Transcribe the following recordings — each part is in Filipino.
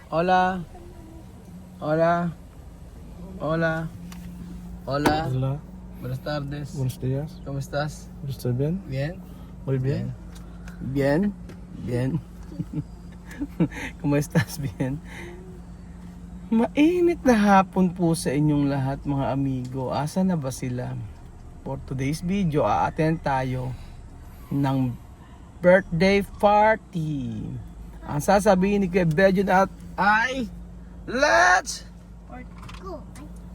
Hola. Hola. Hola. Hola. Hola, Buenas tardes. buenos días. ¿Cómo estás? ¿Estás bien? Bien. Muy bien. Bien. Bien. ¿Cómo estás? Bien. Mainit na hapon po sa inyong lahat mga amigo. Asa na ba sila? For today's video, a-attend tayo ng birthday party. Ang sasabihin ni Kuya Belgian at ay let's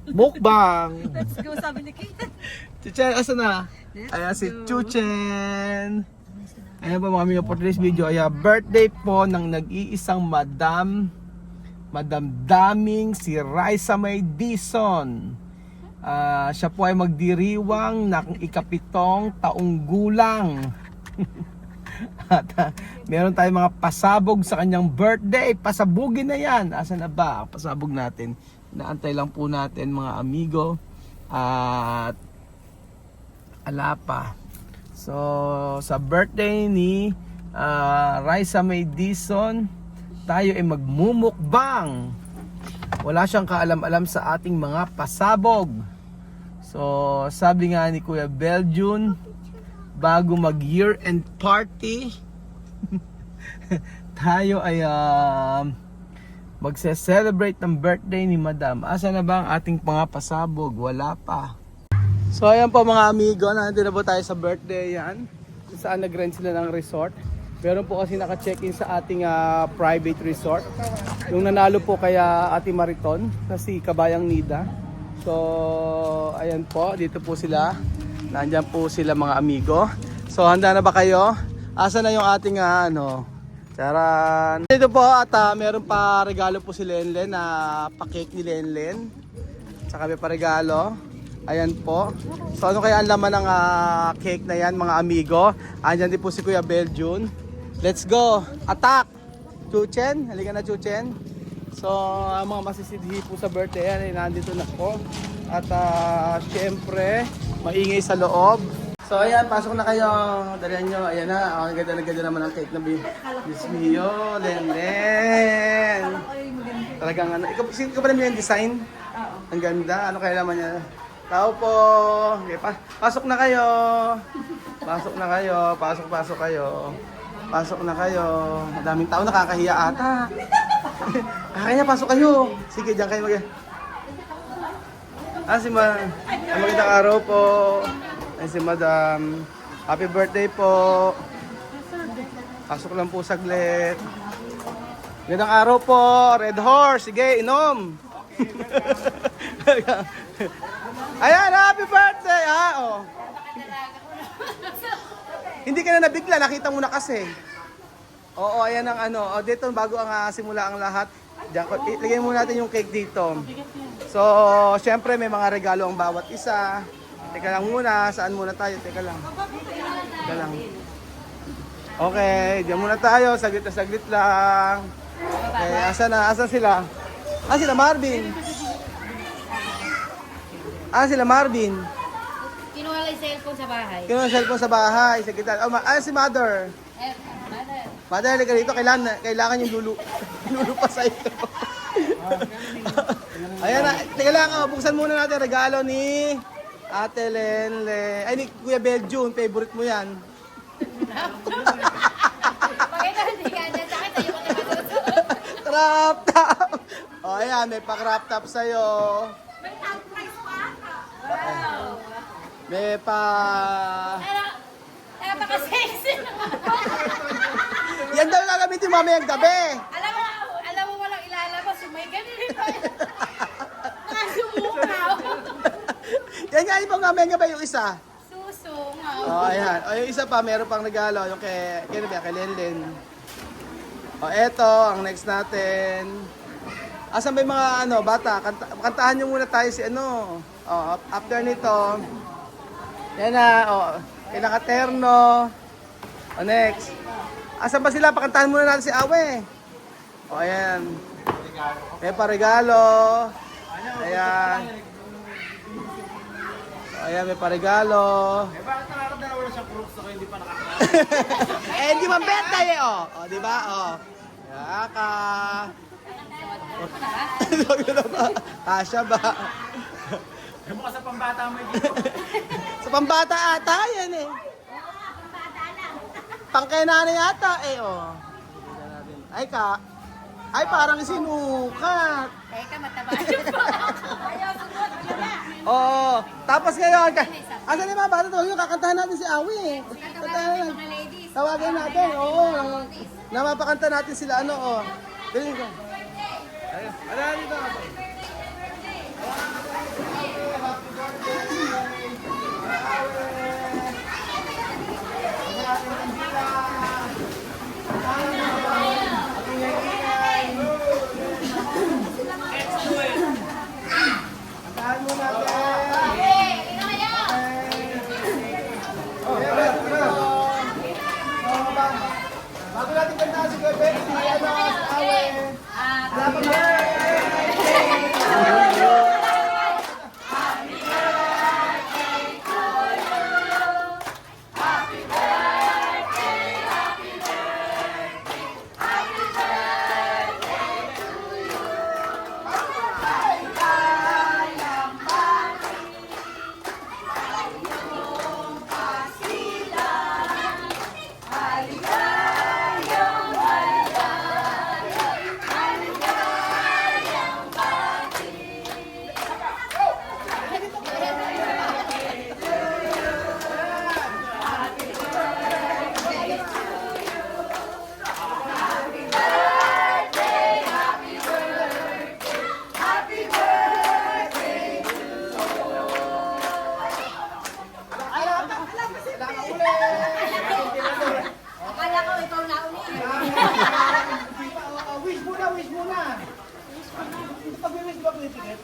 mukbang. Let's go, sabi ni Kate. Chuchen, asa na? Ayan si Chuchen. Ayan po mga amigo, for today's video ay birthday po ng nag-iisang Madam Daming si Raisa May Dizon. Siya po ay magdiriwang ng ikapitong taong gulang. At meron tayong mga pasabog sa kanyang birthday. Pasabugin na yan. Asa na ba? Pasabog natin. Naantay lang po natin mga amigo. At ala pa. So sa birthday ni Raisa May Dizon, tayo ay magmumukbang. Wala siyang kaalam-alam sa ating mga pasabog. So sabi nga ni Kuya Belgian, bago mag year end party tayo ay magse-celebrate ng birthday ni Madam. Asa na ba ang ating mga pasabog? Wala pa. So ayan po mga amigo, nandito na po tayo sa birthday yan. Kung saan nag-rent sila ng resort. Meron po kasi naka-check-in sa ating private resort. Yung nanalo po kaya Ate Mariton na si Kabayang Nida. So ayan po, dito po sila. Nandyan po sila mga amigo. So handa na ba kayo? Asa na yung ating charan. Dito po at meron pa regalo po si Lenlen na pa-cake ni Lenlen. Tsaka may pa regalo. Ayan po. So ano kaya ang laman ng cake na yan mga amigo? Andyan din po si Kuya Belgian. Let's go! Attack! Chuchen, halika na Chuchen. So ang mga masisidhi po sa birthday yan ay nandito na po. At syempre, maingay sa loob. So ayan, pasok na kayo. Dalihan nyo. Ayan na. Ang ganda naman ang cake na Bismillah, Lenlen. Talagang ano. Ikaw pa naman yung design? Ang ganda. Ano kaya naman niya? Tao po. Okay, pasok na kayo. Pasok na kayo. Pasok kayo. Pasok na kayo. Madaming tao, nakakahiya ata. Kaya pasok kayo. Sige, diyan kayo si magandang araw po. Ay si Madam. Happy birthday po. Pasok lang po saglit. Magandang araw po. Red Horse. Sige, inom. Ayan, happy birthday. Oh. Hindi ka na nabigla, nakita mo na kasi. Oo, ayan ang dito bago ang simula ang lahat. Diyan ko, ilagay muna natin yung cake dito. So, syempre may mga regalo ang bawat isa. Teka lang muna, saan muna tayo? Teka lang. Okay, diyan muna tayo, saglit lang. Okay, asan sila? Sila Marvin. Sila Marvin. Kinuha lang yung cellphone sa bahay. Kinuha yung cellphone sa bahay, sa gitna. Si Mother. Mother, halika dito. Kailangan yung lulu pa sa ito. Ayan na. Teka lang, buksan muna natin regalo ni Ate Lenle. Ay, ni Kuya Belgian. Favorite mo yan. Pakita hindi ka dyan sa akin, tayo ko na masusunod. Crop top. O, ayan. May pa-crop top sa'yo. May top price pa ata. Wow. May pa... Napaka-sexy naman. Yan daw gagamitin mamayang gabi. Alam mo walang ilalabas yung may ganito. Nakasumukaw. Yan nga yung mamayang gabi yung isa. Susungaw. Oh, ayan. O, yung isa pa, meron pang regalo. Yung kay Lenlen. O, eto, ang next natin. Asan ba yung mga bata? Kantahan nyo muna tayo si after nito. Yan na, kailangan terno. O, next. Asan ba sila? Pakantahan muna natin si Awe. O, ayan. May pa-regalo. Ayan. O, ayan, may pa-regalo. Bakit nakakita na wala siyang crooks ako hindi pa nakakita? Hindi mabenta O, di ba? Yaka. Wag na ba? Kasya ba? Yung mukha sa pambata mo yung Sa pambata ata yan eh. Pangkainanay ata eh oh. Ay ka. Ay parang sinukat. Teka, mataba yung pa. Ayaw, sugot. Ano na? Oo. Tapos ngayon, asan yung mga bata to? Yung kakantahan natin si Awi eh. Kantahan natin. Mga ladies. Tawagan natin. Oo. Namapakanta natin sila ano oh. Dali ka. Ayun. Ano dito? Kantahan mo natin. Ino kayo? Bago natin kantahan si Kuya Ben, si ano, si Awe. Happy Akala ko ikaw na uli. Wish muna, wish muna. Pag-wish ba ticket?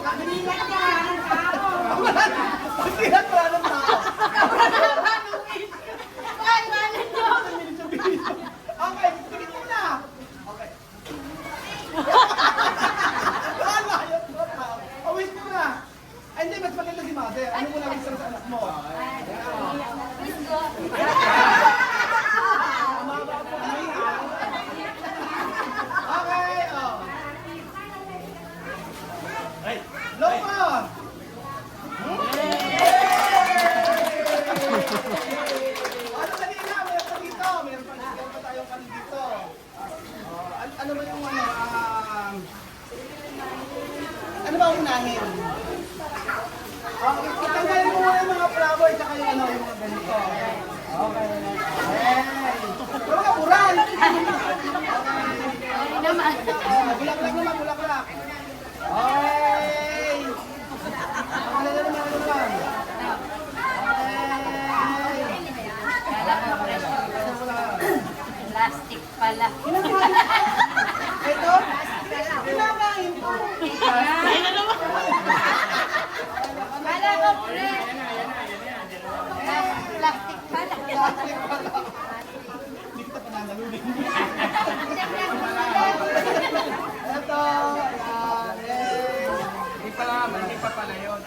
Pag-ingat ka ng tao. Pag-ingat wala ng tao. Ay, manan nyo. Okay, ticket muna. Okay. Ayaw ko na. Oh, wish muna. Ay, hindi, mas maganda si Mother. Ano muna wish sa anak mo? Please go. Okay, oh. Lopa! Ano kanina? Meron pa dito. Meron pa tayong kanina dito. Ano ba yung ano? Ano ba ang unahin? Okay, tanggalin mo muna yung mga flower tsaka yung ano, yung mga ganito. Okay. Pero mga buran! Ay naman. Bulaklak naman, bulaklak. Okay. Ano naman? Plastic pala. Ito? Kinakain ko. Kala ko pre. Plastic pala. Hindi kita pananalunin. Ito. Hindi pa pala yun.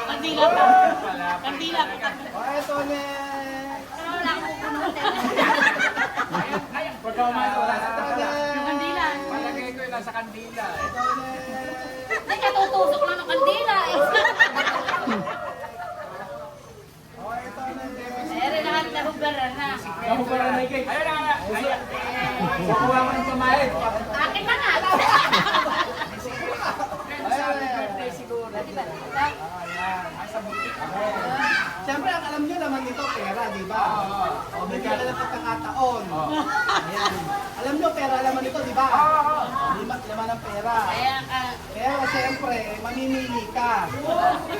Kandila pa. Kandila pa. Ito ne. Pero wala akong pupunutin. Pagka umano, wala sa Yung kandila. Palagay ko yung nasa kandila. Hindi ka tutusok lang ng kandila eh. Meron na kang nahugaran na. Ako pala na ikay. Ayun na nga. Ayun. Kukuha ko ng pamahit. Akin na nga. Birthday siguro. Siyempre, ang alam nyo naman nito, pera, di ba? O, bigyan ka ng pagkakataon. Ayan. Alam nyo, pera naman ito, di ba? Laman ng pera. Kaya ka. Pero siyempre, mamimili ka.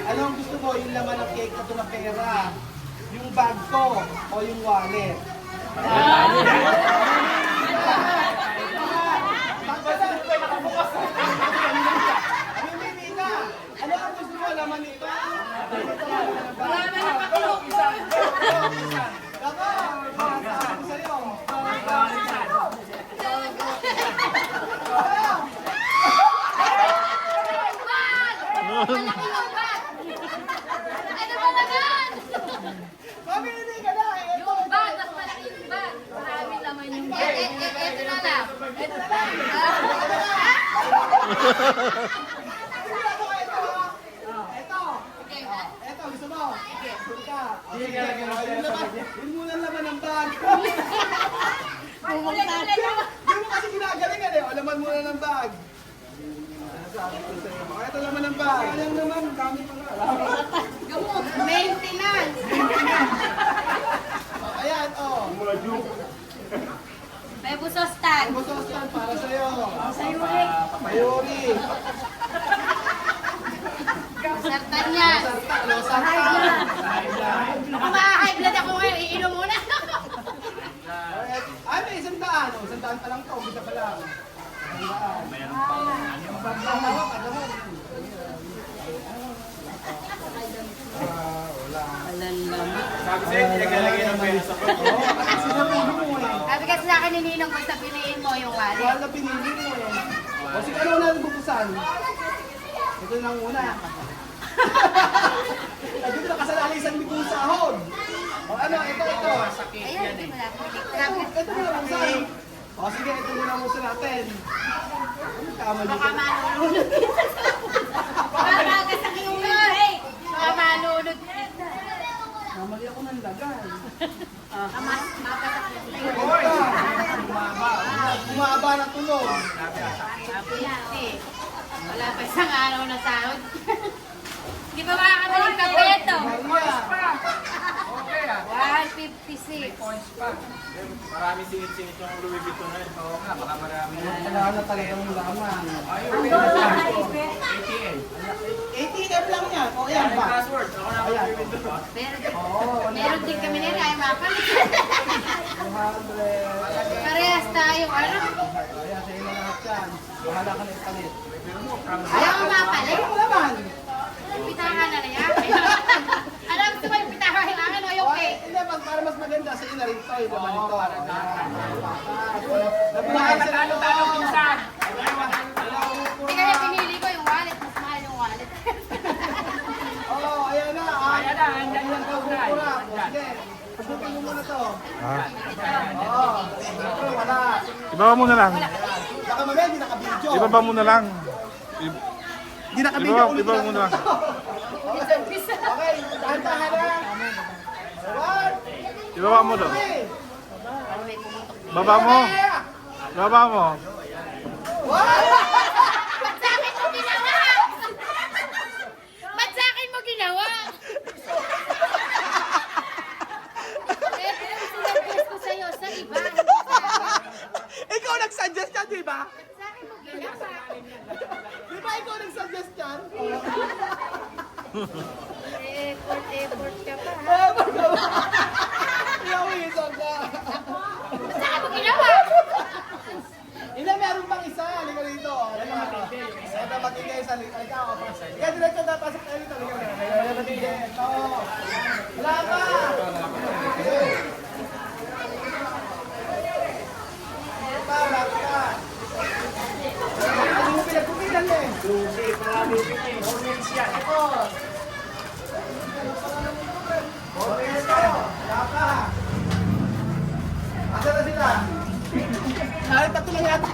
Ano ang gusto mo? Yung laman ng cake na ito ng pera? Yung bag ko o yung wallet? Mamimili ka. Ano ang gusto mo? Laman nito? Wala na nakakulong ko. Baka, sabi ko sa'yo. Malaki yung bag. Ito na lang. Ito na lang. Eto, gusto mo? Sige, yun muna ang laman ng bag. Yun mo kasi ginagalingan eh. O, laman muna ng bag. Ito laman ng bag. Ayan naman, dami pa nga. Maintenance. Ayan, oh. Bebo sostan. Busostan para sa'yo. Sayuri. Mayuri. Sartan yan. Baka ma-high blood ako ngayon. Iinom muna. Ay, may 100. O, 100 pa lang to. Bisa pa lang. 100. Meron pa. Sabi sa'yo, hindi nagalagay ng pwede sa Sabi kasi sa akin ni Ninong, basta piliin mo yung wallet. Wala na pinili mo eh. O, sige, ano na bubuksan? Ito na lang muna. Dito nakasalali isang libong sahod. O ano, ito. Ayan, hindi mo na. Ito muna buksan. O sige, ito muna buksan natin. Kamali Baka ka. malulunod. Baka magasak yung baka malulunod. Kamali ako ng lagay. Magasak yung Bumaba na tulog. Wala pa isang araw na sahod. Di ba makakabalik ka peto? Okay ah. 156. Points pa. Marami singit-singit yung Louis Vuitton na yun. Oo nga, baka marami. Wala na talagang laman. Ayun, ATM. 80M lang yan. O yan ba? Password. Ako na Louis Vuitton. Meron din kami nila ay makalit. 200. Parehas tayo, ano? Ayan, sa'yo na lahat yan. Bahala ka na ipalit. Ayaw ko mapalit. Ano mo naman? Pitahan na yan. Alam gusto mo yung pitahan yung akin o yung cake? Hindi, para mas maganda sa ina rin to. Yung laman ito. Talo-talo pinsan. Hindi kaya pinili ko yung wallet. Mas mahal yung wallet. Oo, ayan na. Ayan na, andyan yung kaugnay. Sige, pagbutin mo muna to. Oo, siyempre wala. Ibaba mo na lang. Baka mamaya hindi naka-video. Ibaba mo na lang. Hindi naka-video ulit Ibaba mo na lang. Okay, dahan-dahan lang. One, Ibaba mo daw. three. Baba mo. Baba mo. One. Ba't sa akin mo ginawa? Ba't sa akin mo ginawa? Ito yung sinabos ko sa'yo sa iba. Ikaw nag-suggest yan, di ba? Ba't sa akin mo ginawa? Di ba ikaw nag-suggest yan? Effort ka pa ha? Iyawisan ka. Ba't sa akin mo ginawa? Hindi, meron pang isa. Halika rito. Ito, matindi isa. Halika ako. Kaya diretso na pasok tayo dito. Halika, matindi. Ito. Wala pa. Wala pa. Ano mo pinagkupitan eh? Susi, marami yung Ornaments yan. Wala pa. Asa na sila? Ay, tatlo lang yata.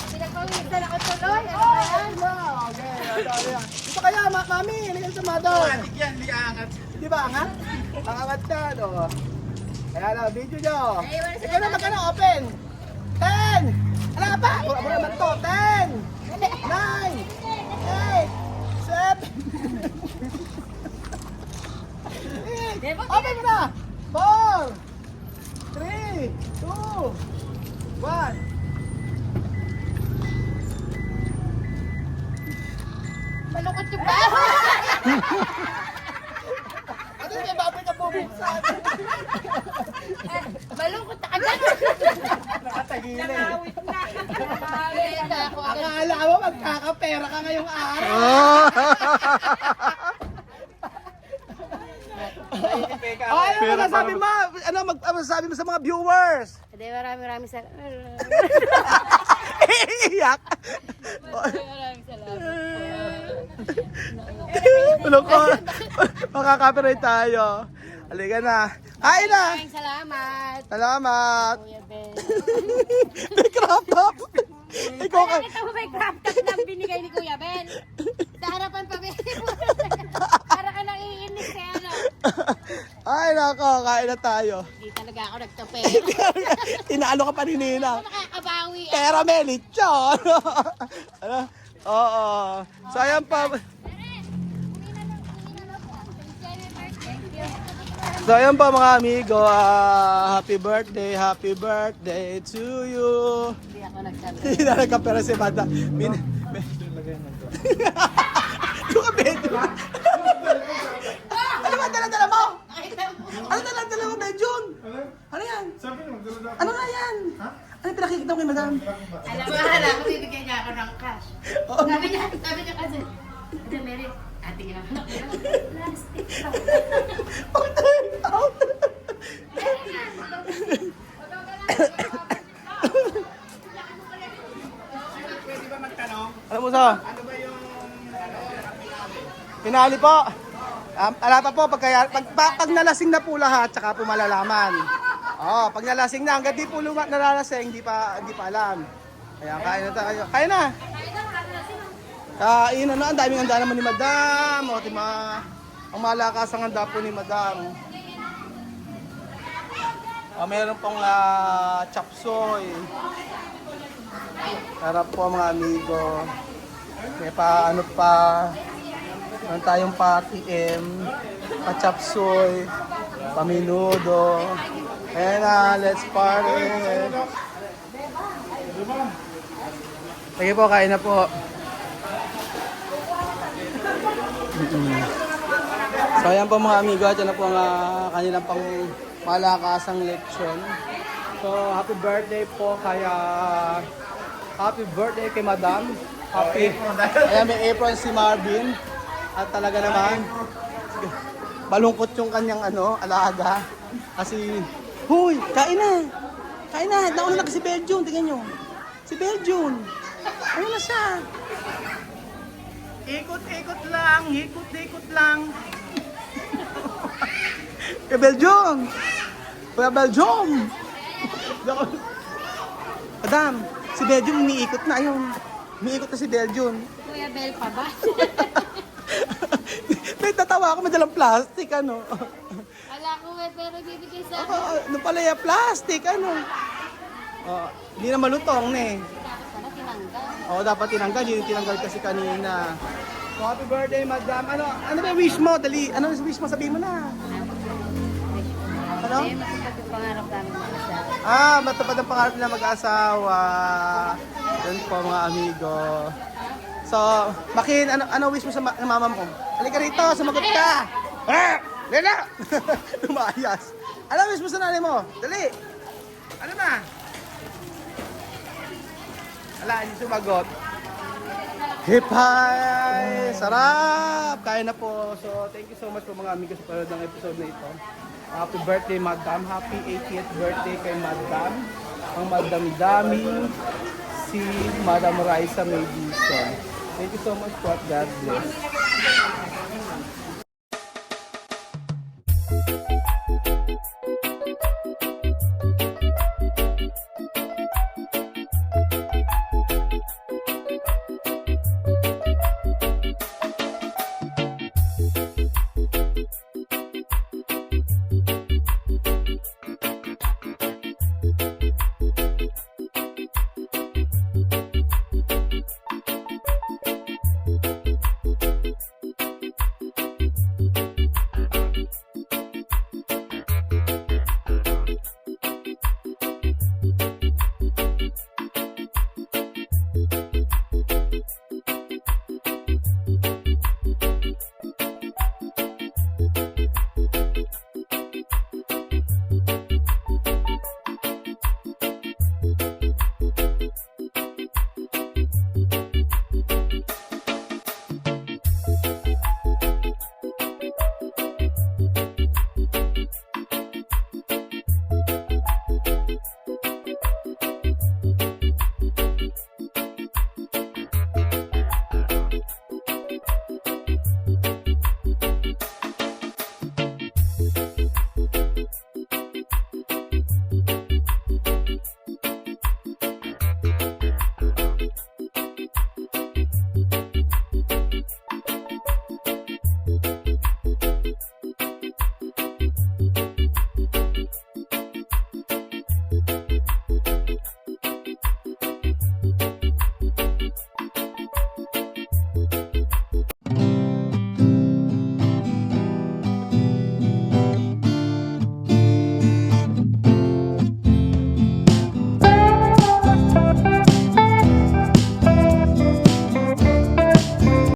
Pinagpawisan ako tuloy. Ano ba yan? Okay, ayan. Ito kaya, mami, halika sa mother. Matik yan, hindi aangat. Di ba angat? Ang angat ka, no? Kaya na, video nyo. Ay, wala sila Ikaw na magkano, open. 10. Wala pa. Wala naman to. 10. 9. 8. 7. 8. Open mo na. 4. 3. 2. 1. Malungkot yung ba? Ano yung baboy ka bubuksan? Malungkot na agad. Nakatagilin. Kaya ako agad. Akala mo magkakapera ka ngayong araw. Ay, ano Pera sabi mo? Ano sabi mo sa mga viewers? Hindi, maraming salamat. Iyak. Maraming salamat. Ano ko? Makaka-copyright tayo. Halika na. Kain na. Maraming salamat. Salamat. Kuya Ben. May crop top. Ikaw ka. Nakita mo ba yung crop top na binigay ni Kuya Ben? Sa harapan pa, Ben. Para ka nang iinis kaya ano. Ay, nako. Kain na tayo. Hindi talaga ako nagtope. Inaano ka pa ni Nina. Ako makakabawi. Pero may lechon. Ano? Oo. So, ayan pa. So, ayan pa mga amigo. Happy birthday to you. Hindi ako nagsabi. Hindi na nagkapera si Bata. Yung kabedyo. Ano ba dala-dala mo? Ano dala-dala mo, Bedyon? Ano yan? Sabi mo, dala Ano nga yan? Ano yung pinakikita mo kay madam? Alam mo, hala ko bibigyan niya ako ng cash. Sabi niya kasi, Ate Mary, ating ina anak ko. Plastic pa. Pag-turn out. Pwede ba magtanong? Ano mo sa? Ano ba yung... Pinali po. Ala pa po, pag nalasing na po lahat, tsaka po malalaman. Oh, pag nalasing na, hanggang di po nalalasing, hindi pa alam. Kaya kain na tayo. Kain na! Kain na, ang daming handa naman ni Madam. O, tima, ang malakas ang handa po ni Madam. O, meron pong chop suey. Sarap po mga amigo. May pa, ano pa, meron tayong pa-TM, pa-chop suey, pa-menudo. Ayan na, let's party! Sige po, kain na po. So ayan po mga amigo, at yan na po ang kanilang pang malakasang lechon. So happy birthday po kaya happy birthday kay Madam. Happy. Ayan, may apron si Marvin. At talaga naman malungkot yung kanyang alaga. Kasi huy, kain na. Kain na. Nauna na kasi si Belgium, tingnan nyo. Si Belgium. Ayun na siya. Ikot-ikot lang, ikot-ikot lang. Kay Belgium. Kuya Belgium. Madam, si Belgium umiikot na ayun. Umiikot na si Belgium. Kuya Bel pa ba? May tatawa ako, madalang plastic, ano. Wala ko pero bibigay sa Ako, ano pala yung plastic, ano. Oh, hindi na malutong, eh. Dapat pala tinanggal. Oo, dapat tinanggal. Yun yung tinanggal kasi kanina. So, happy birthday, Madam. Ano ba yung wish mo? Dali, ano yung wish mo? Sabihin mo na. Ano? Eh, matupad yung pangarap namin mga asawa. Matupad ang pangarap nila mag-asawa. Yun po, mga amigo. So, Makin, ano wish mo sa mama mo? Halika rito, sumagot ka! Lena! Lumayas. Ano wish mo sa nanay mo? Dali! Ano na? Ala, hindi sumagot. Hipay! Sarap! Kain na po. So, thank you so much po mga amigo sa panood ng episode na ito. Happy birthday, Madam. Happy 80th birthday kay Madam. Ang Madam Dami, si Madam Raisa Medison. Thank you so much po at God bless.